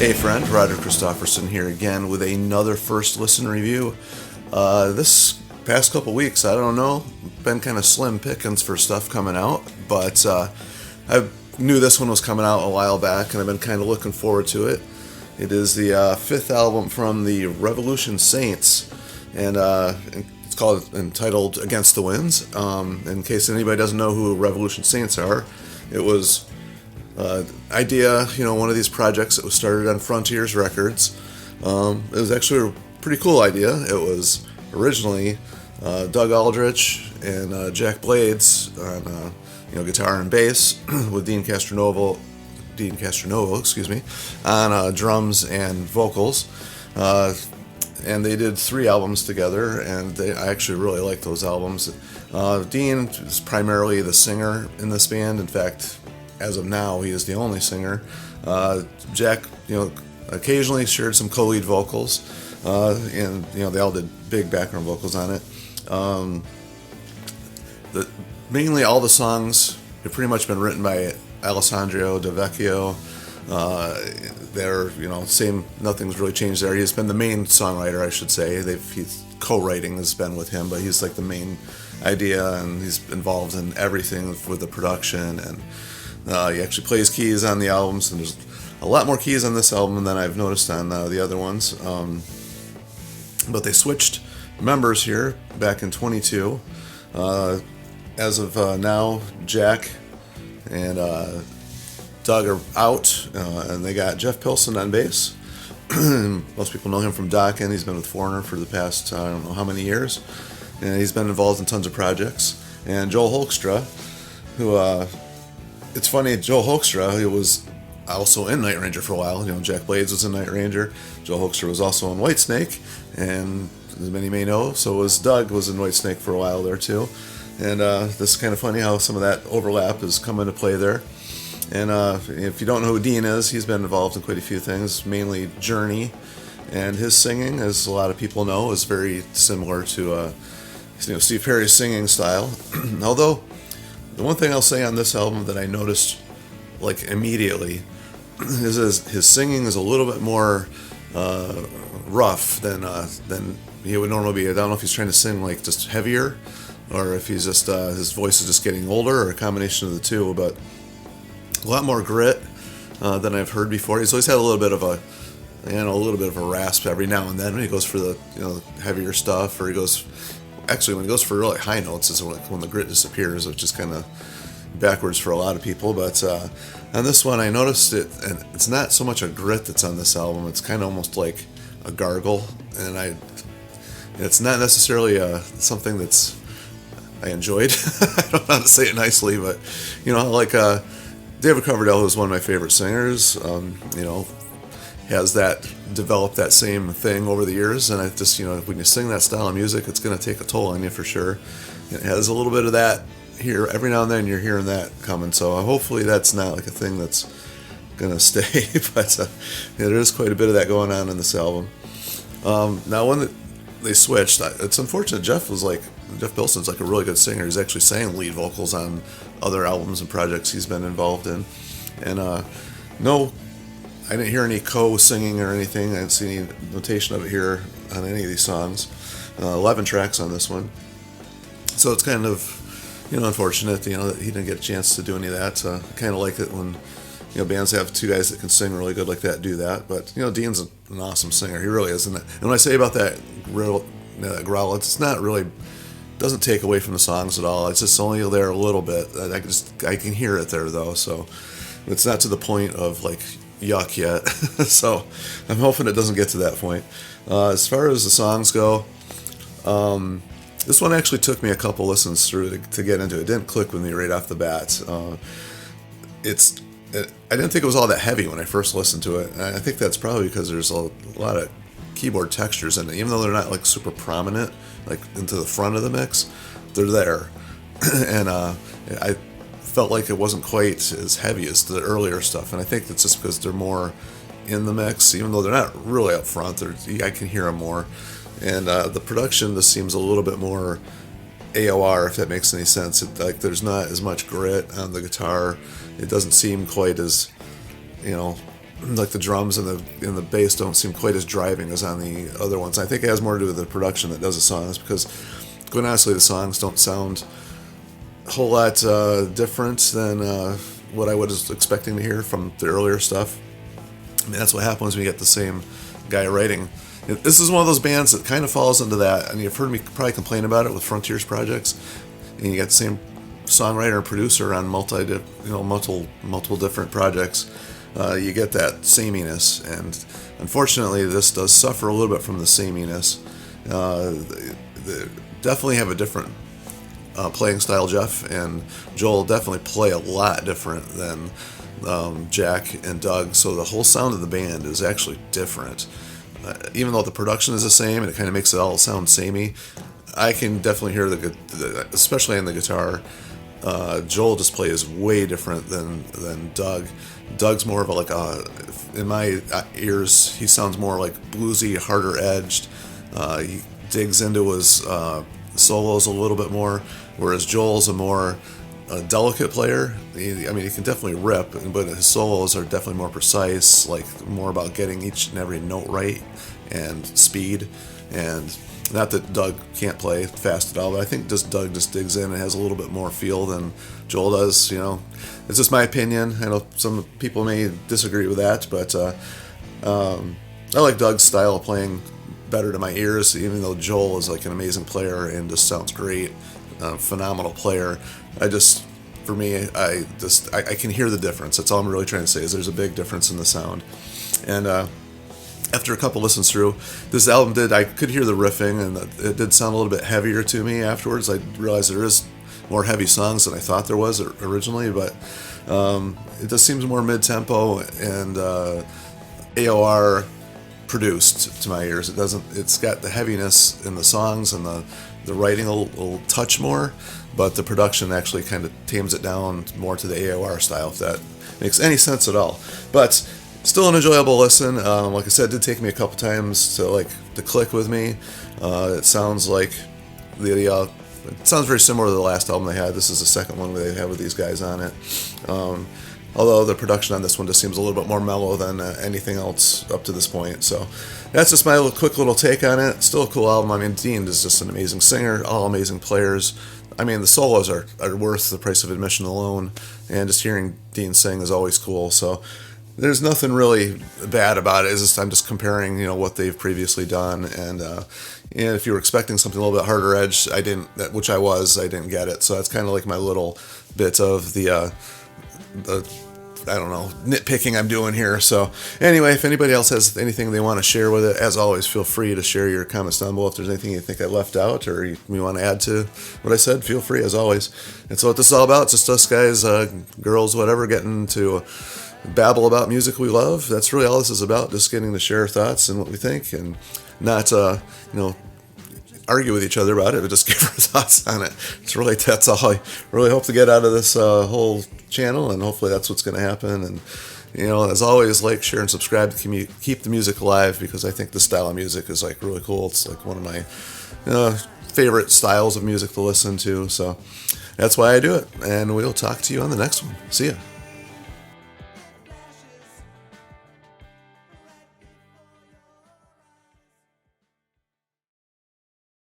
Hey friend, Roger Christofferson here again with another first listen review. This past couple weeks, I don't know, been kind of slim pickings for stuff coming out, but I knew this one was coming out a while back and I've been kind of looking forward to it. It is the fifth album from the Revolution Saints, and it's entitled Against the Winds. In case anybody doesn't know who Revolution Saints are, it was idea, one of these projects that was started on Frontiers Records. It was actually a pretty cool idea. It was originally Doug Aldrich and Jack Blades on guitar and bass, with Dean Castronovo, on drums and vocals. And they did 3 albums together, and I actually really like those albums. Dean is primarily the singer in this band. In fact, as of now, he is the only singer. Jack, occasionally shared some co-lead vocals, and they all did big background vocals on it. Mainly all the songs have pretty much been written by Alessandro Del Vecchio. They're same. Nothing's really changed there. He's been the main songwriter, I should say. He's co-writing has been with him, but he's like the main idea, and he's involved in everything with the production, and he actually plays keys on the albums, and there's a lot more keys on this album than I've noticed on the other ones. But they switched members here back in 22. As of now, Jack and Doug are out, and they got Jeff Pilson on bass. Most people know him from Dokken. He's been with Foreigner for the past, I don't know how many years, and he's been involved in tons of projects. And Joel Hoekstra, who, it's funny, Joel Hoekstra, he was also in Night Ranger for a while. Jack Blades was in Night Ranger. Joel Hoekstra was also in Whitesnake, and as many may know, so was Doug was in Whitesnake for a while there too. And this is kind of funny how some of that overlap has come into play there. And if you don't know who Dean is, he's been involved in quite a few things, mainly Journey. And his singing, as a lot of people know, is very similar to Steve Perry's singing style. Although, the one thing I'll say on this album that I noticed immediately is his singing is a little bit more rough than he would normally be. I don't know if he's trying to sing just heavier, or if he's just his voice is just getting older, or a combination of the two. But a lot more grit than I've heard before. He's always had a little bit of a rasp every now and then when he goes for the heavier stuff, or when he goes for really high notes is when the grit disappears, which is kind of backwards for a lot of people. But on this one, I noticed it, and it's not so much a grit that's on this album. It's kind of almost like a gargle, and it's not necessarily something that's I enjoyed. I don't know how to say it nicely, but David Coverdale is one of my favorite singers. Has developed that same thing over the years, and I just when you sing that style of music, it's going to take a toll on you for sure. It has a little bit of that here every now and then. You're hearing that coming, so hopefully that's not a thing that's going to stay. But there is quite a bit of that going on in this album. Now when they switched, it's unfortunate. Jeff Pilson's a really good singer. He's actually sang lead vocals on other albums and projects he's been involved in. And no, I didn't hear any co-singing or anything. I didn't see any notation of it here on any of these songs. 11 tracks on this one. So it's kind of, unfortunate, that he didn't get a chance to do any of that. I kind of like it when, bands have 2 guys that can sing really good like that do that. But, Dean's an awesome singer. He really is. And when I say about that growl, it's not really, doesn't take away from the songs at all. It's just only there a little bit. I can hear it there though. So it's not to the point of yuck yet. So I'm hoping it doesn't get to that point. As far as the songs go, this one actually took me a couple listens through to get into it. It didn't click with me right off the bat. I didn't think it was all that heavy when I first listened to it. And I think that's probably because there's a lot of keyboard textures in it, even though they're not super prominent into the front of the mix. They're there, and I felt like it wasn't quite as heavy as the earlier stuff. And I think that's just because they're more in the mix, even though they're not really up front. I can hear them more, and the production just seems a little bit more AOR, if that makes any sense. There's not as much grit on the guitar. It doesn't seem quite as like the drums and the bass don't seem quite as driving as on the other ones. I think it has more to do with the production that does the songs, because quite honestly, the songs don't sound a whole lot different than what I was expecting to hear from the earlier stuff. I mean, that's what happens when you get the same guy writing. This is one of those bands that kind of falls into that, and you've heard me probably complain about it with Frontiers projects, and you got the same songwriter and producer on multiple different projects. You get that sameness, and unfortunately, this does suffer a little bit from the sameness. They definitely have a different playing style. Jeff and Joel definitely play a lot different than Jack and Doug, so the whole sound of the band is actually different. Even though the production is the same and it kind of makes it all sound samey, I can definitely hear especially on the guitar, Joel just plays way different than Doug. Doug's more of in my ears, he sounds more like bluesy, harder edged. He digs into his solos a little bit more, whereas Joel's a more delicate player. He can definitely rip, but his solos are definitely more precise, like more about getting each and every note right and speed. And not that Doug can't play fast at all, but I think Doug just digs in and has a little bit more feel than Joel does. It's just my opinion. I know some people may disagree with that, but I like Doug's style of playing better to my ears, even though Joel is like an amazing player and just sounds great, phenomenal player. For me, I can hear the difference. That's all I'm really trying to say, is there's a big difference in the sound. And after a couple listens through, this album I could hear the riffing, and it did sound a little bit heavier to me afterwards. I realized there is more heavy songs than I thought there was originally, but it just seems more mid-tempo and AOR produced to my ears. It's got the heaviness in the songs, and the writing will touch more, but the production actually kind of tames it down more to the AOR style, if that makes any sense at all. But still an enjoyable listen. Like I said, it did take me a couple times to click with me. It sounds like it sounds very similar to the last album they had. This is the second one they have with these guys on it. Although the production on this one just seems a little bit more mellow than anything else up to this point. So that's just my quick little take on it. Still a cool album. I mean, Dean is just an amazing singer, all amazing players. I mean, the solos are worth the price of admission alone, and just hearing Dean sing is always cool. So there's nothing really bad about it. I'm just comparing, what they've previously done, and if you were expecting something a little bit harder edge, I didn't get it. So that's kind of like my little bit of the I don't know, nitpicking I'm doing here. So anyway, if anybody else has anything they want to share with it, as always, feel free to share your comments down below. If there's anything you think I left out or you want to add to what I said, feel free, as always. And so what this is all about, it's just us guys, girls, whatever, getting to babble about music we love. That's really all this is about, just getting to share thoughts and what we think, and not argue with each other about it, but just give our thoughts on it. That's all I really hope to get out of this whole channel, and hopefully that's what's going to happen. And as always, like, share, and subscribe to keep the music alive, because I think this style of music is really cool. It's one of my favorite styles of music to listen to, so that's why I do it. And we'll talk to you on the next one. See ya.